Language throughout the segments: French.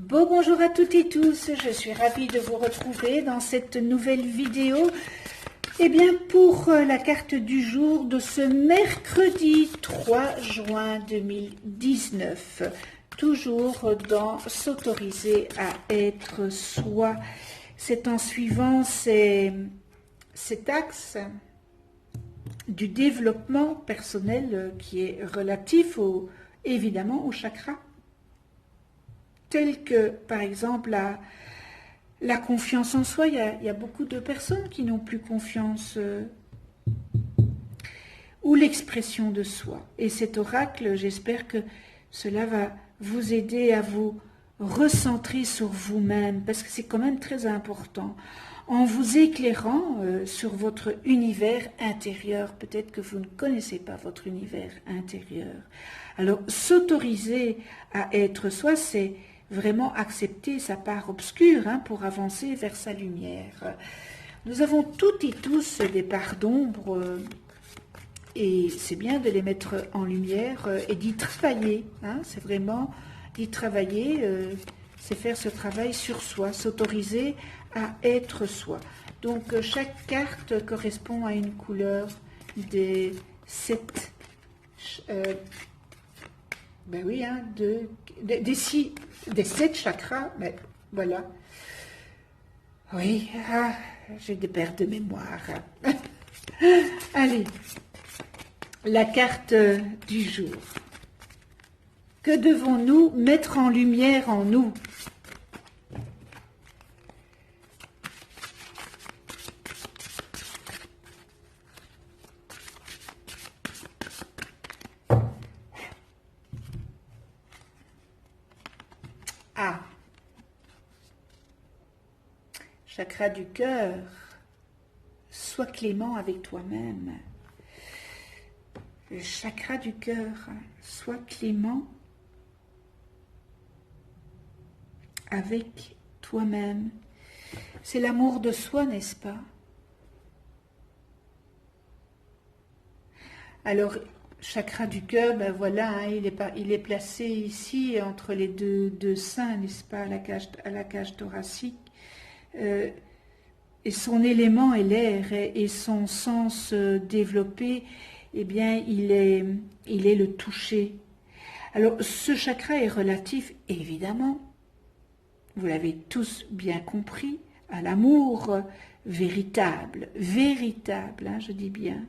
Bonjour à toutes et tous, je suis ravie de vous retrouver dans cette nouvelle vidéo. Eh bien, pour la carte du jour de ce mercredi 3 juin 2019, toujours dans s'autoriser à être soi. C'est en suivant cet axe du développement personnel qui est relatif évidemment au chakra, tel que par exemple la confiance en soi. Il y a beaucoup de personnes qui n'ont plus confiance, ou l'expression de soi. Et cet oracle, j'espère que cela va vous aider à vous recentrer sur vous-même, parce que c'est quand même très important, en vous éclairant sur votre univers intérieur. Peut-être que vous ne connaissez pas votre univers intérieur. Alors, s'autoriser à être soi, c'est vraiment accepter sa part obscure pour avancer vers sa lumière. Nous avons toutes et tous des parts d'ombre, et c'est bien de les mettre en lumière et d'y travailler. C'est vraiment d'y travailler, c'est faire ce travail sur soi, s'autoriser à être soi. Donc chaque carte correspond à une couleur des 7 des 7 chakras, mais voilà. Oui, j'ai des pertes de mémoire. Allez, la carte du jour. Que devons-nous mettre en lumière en nous? Chakra du cœur, sois clément avec toi-même. Le chakra du cœur, sois clément avec toi-même. C'est l'amour de soi, n'est-ce pas? Alors, chakra du cœur, ben voilà, il est placé ici entre les deux seins, n'est-ce pas, à la cage thoracique. Et son élément est l'air, et son sens développé, eh bien, il est le toucher. Alors, ce chakra est relatif, évidemment, vous l'avez tous bien compris, à l'amour véritable, je dis bien,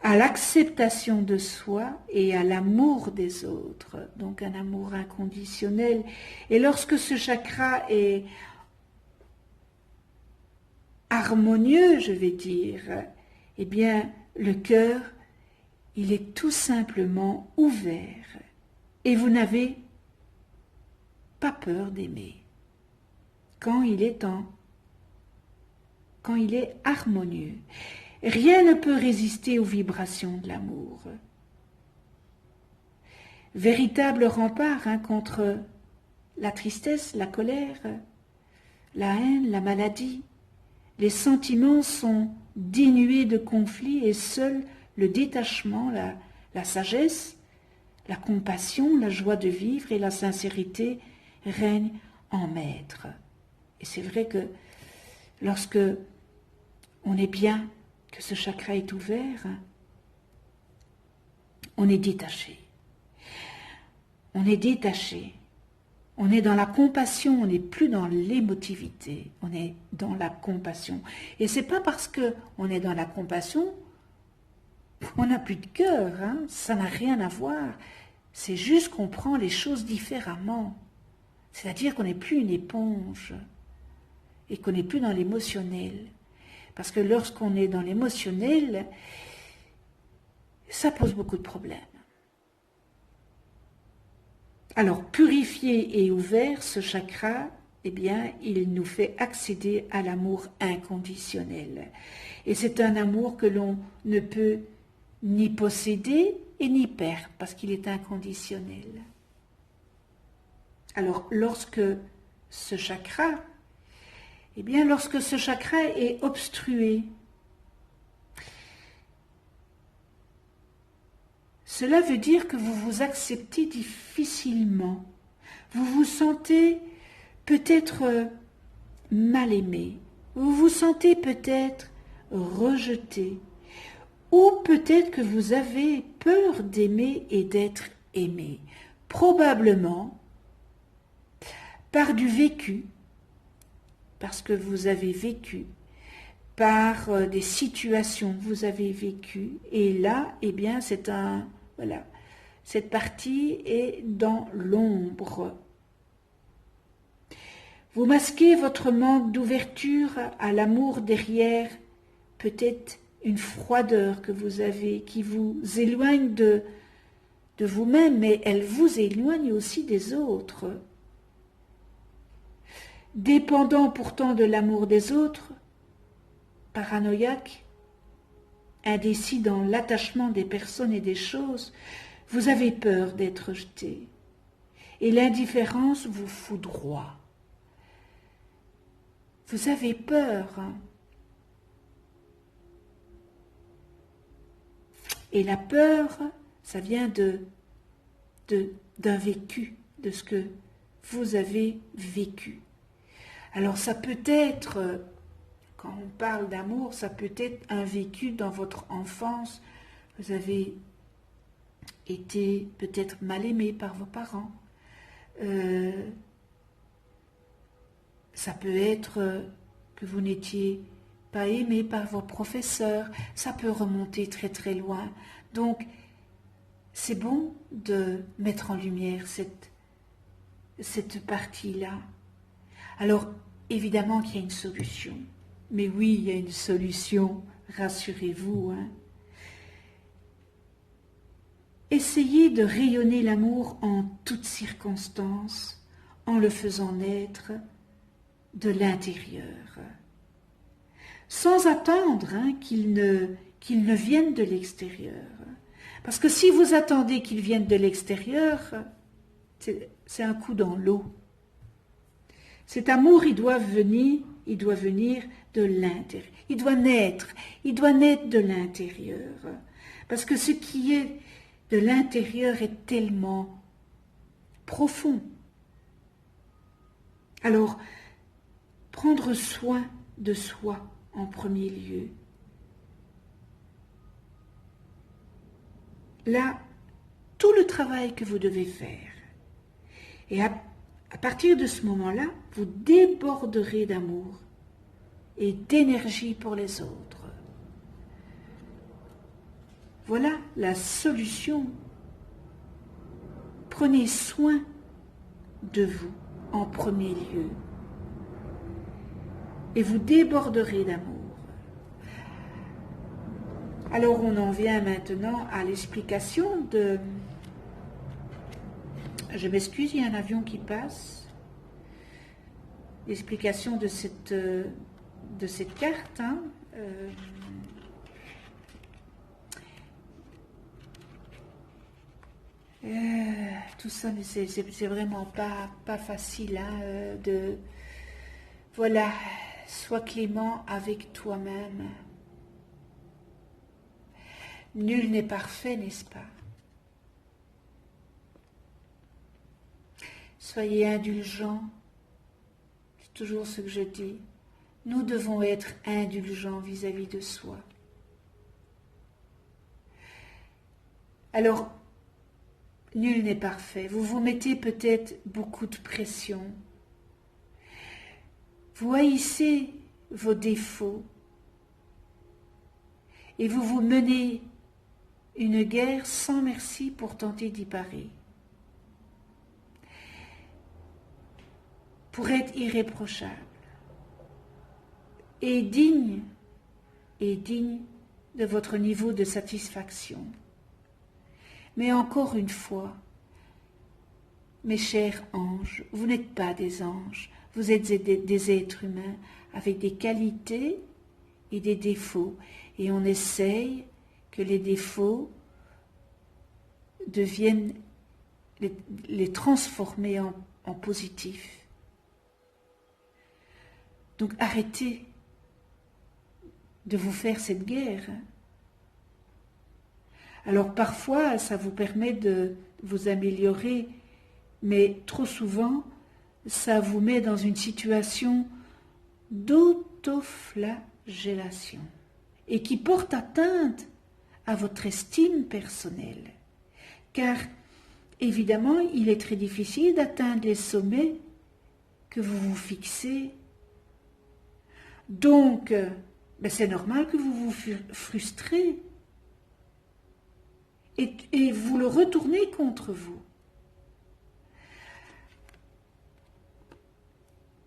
à l'acceptation de soi et à l'amour des autres, donc un amour inconditionnel. Et lorsque ce chakra est harmonieux, je vais dire, eh bien, le cœur, il est tout simplement ouvert et vous n'avez pas peur d'aimer quand il est harmonieux. Rien ne peut résister aux vibrations de l'amour. Véritable rempart contre la tristesse, la colère, la haine, la maladie. Les sentiments sont dénués de conflits et seul le détachement, la sagesse, la compassion, la joie de vivre et la sincérité règnent en maître. Et c'est vrai que lorsque on est bien, que ce chakra est ouvert, on est détaché. On est détaché. On est dans la compassion, on n'est plus dans l'émotivité, on est dans la compassion. Et c'est pas parce qu'on est dans la compassion qu'on n'a plus de cœur, ça n'a rien à voir. C'est juste qu'on prend les choses différemment. C'est-à-dire qu'on n'est plus une éponge et qu'on n'est plus dans l'émotionnel. Parce que lorsqu'on est dans l'émotionnel, ça pose beaucoup de problèmes. Alors, purifié et ouvert, ce chakra, eh bien, il nous fait accéder à l'amour inconditionnel. Et c'est un amour que l'on ne peut ni posséder et ni perdre, parce qu'il est inconditionnel. Alors, lorsque ce chakra est obstrué, cela veut dire que vous vous acceptez difficilement. Vous vous sentez peut-être mal aimé, vous vous sentez peut-être rejeté, ou peut-être que vous avez peur d'aimer et d'être aimé, probablement par du vécu, parce que vous avez vécu, par des situations que vous avez vécues, et là, eh bien, voilà, cette partie est dans l'ombre. Vous masquez votre manque d'ouverture à l'amour derrière, peut-être une froideur que vous avez, qui vous éloigne de vous-même, mais elle vous éloigne aussi des autres. Dépendant pourtant de l'amour des autres, paranoïaque, indécis dans l'attachement des personnes et des choses, vous avez peur d'être rejeté. Et l'indifférence vous foudroie. Vous avez peur. Et la peur, ça vient d'un vécu, de ce que vous avez vécu. Alors ça peut être, quand on parle d'amour, ça peut être un vécu dans votre enfance. Vous avez été peut-être mal aimé par vos parents. Ça peut être que vous n'étiez pas aimé par vos professeurs. Ça peut remonter très très loin. Donc, c'est bon de mettre en lumière cette partie-là. Alors, évidemment qu'il y a une solution. Mais oui, il y a une solution, rassurez-vous. Essayez de rayonner l'amour en toutes circonstances, en le faisant naître de l'intérieur, sans attendre qu'il ne vienne de l'extérieur. Parce que si vous attendez qu'il vienne de l'extérieur, c'est un coup dans l'eau. Cet amour, il doit venir de l'intérieur. Il doit naître de l'intérieur. Parce que ce qui est de l'intérieur est tellement profond. Alors, prendre soin de soi en premier lieu. Là, tout le travail que vous devez faire. Et à partir de ce moment-là, vous déborderez d'amour et d'énergie pour les autres. Voilà la solution. Prenez soin de vous en premier lieu et vous déborderez d'amour. Alors on en vient maintenant à l'explication de... Je m'excuse, il y a un avion qui passe. L'explication de cette carte. Tout ça, mais c'est vraiment pas facile de... Voilà, sois clément avec toi-même. Nul n'est parfait, n'est-ce pas? Soyez indulgents, c'est toujours ce que je dis. Nous devons être indulgents vis-à-vis de soi. Alors, nul n'est parfait. Vous vous mettez peut-être beaucoup de pression. Vous haïssez vos défauts et vous vous menez une guerre sans merci pour tenter d'y parer. Pour être irréprochable et digne de votre niveau de satisfaction. Mais encore une fois, mes chers anges, vous n'êtes pas des anges, vous êtes des êtres humains avec des qualités et des défauts. Et on essaye que les défauts deviennent, les transformer en positifs. Donc arrêtez de vous faire cette guerre. Alors parfois, ça vous permet de vous améliorer, mais trop souvent, ça vous met dans une situation d'autoflagellation et qui porte atteinte à votre estime personnelle. Car, évidemment, il est très difficile d'atteindre les sommets que vous vous fixez. Donc, c'est normal que vous vous frustrez et vous le retournez contre vous.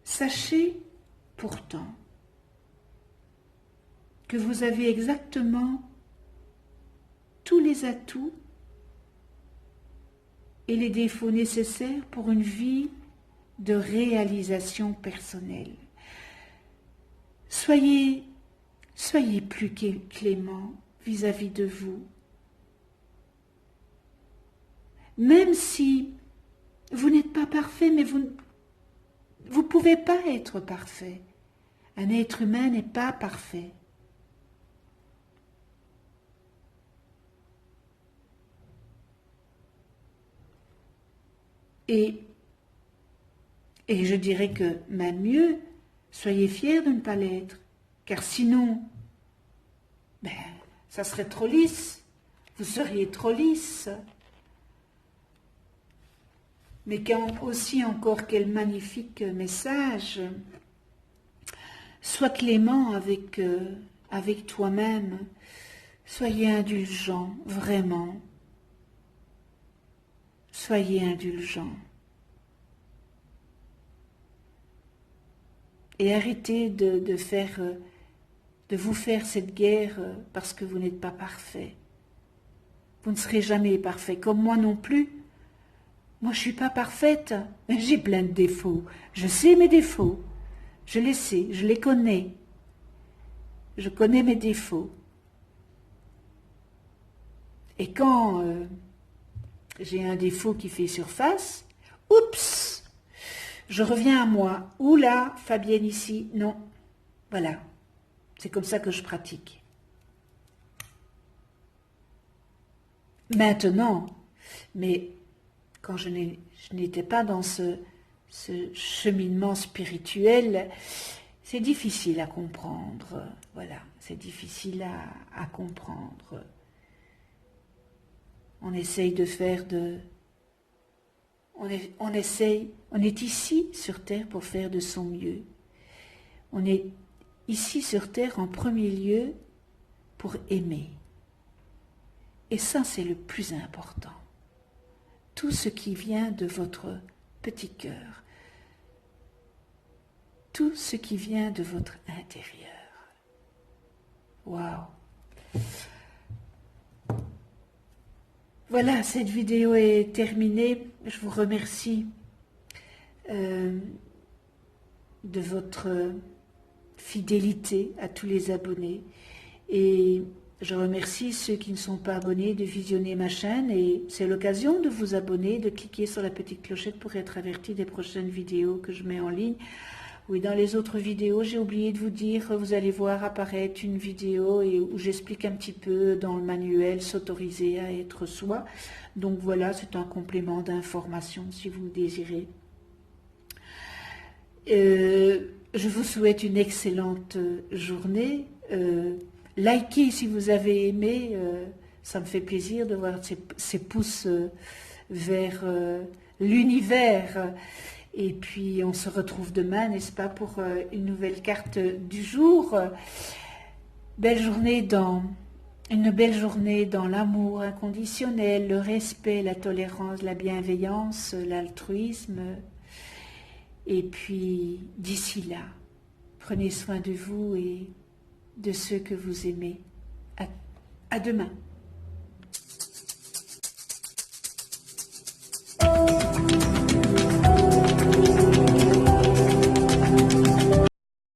Sachez pourtant que vous avez exactement tous les atouts et les défauts nécessaires pour une vie de réalisation personnelle. Soyez plus clément vis-à-vis de vous. Même si vous n'êtes pas parfait, mais vous ne pouvez pas être parfait. Un être humain n'est pas parfait. Et je dirais que même mieux, soyez fiers de ne pas l'être, car sinon, ça serait trop lisse, vous seriez trop lisse. Mais aussi encore quel magnifique message, sois clément avec toi-même, soyez indulgent, vraiment. Soyez indulgents. Et arrêtez de vous faire cette guerre parce que vous n'êtes pas parfait. Vous ne serez jamais parfait, comme moi non plus. Moi, je ne suis pas parfaite. J'ai plein de défauts. Je sais mes défauts. Je les sais, je les connais. Je connais mes défauts. Et quand j'ai un défaut qui fait surface, oups, je reviens à moi. Oula, Fabienne ici, non. Voilà, c'est comme ça que je pratique. Maintenant, mais quand je n'étais pas dans ce cheminement spirituel, c'est difficile à comprendre. Voilà, c'est difficile à comprendre. On essaye de faire on est ici sur Terre pour faire de son mieux. On est ici sur Terre en premier lieu pour aimer. Et ça, c'est le plus important. Tout ce qui vient de votre petit cœur. Tout ce qui vient de votre intérieur. Waouh! Voilà, cette vidéo est terminée. Je vous remercie de votre fidélité à tous les abonnés. Et je remercie ceux qui ne sont pas abonnés de visionner ma chaîne. Et c'est l'occasion de vous abonner, de cliquer sur la petite clochette pour être averti des prochaines vidéos que je mets en ligne. Oui, dans les autres vidéos, j'ai oublié de vous dire, vous allez voir apparaître une vidéo où j'explique un petit peu dans le manuel s'autoriser à être soi. Donc voilà, c'est un complément d'information si vous le désirez. Je vous souhaite une excellente journée. Likez si vous avez aimé, ça me fait plaisir de voir ces pouces vers l'univers. Et puis on se retrouve demain, n'est-ce pas, pour une nouvelle carte du jour. Une belle journée dans l'amour inconditionnel, le respect, la tolérance, la bienveillance, l'altruisme. Et puis d'ici là, prenez soin de vous et de ceux que vous aimez. À demain.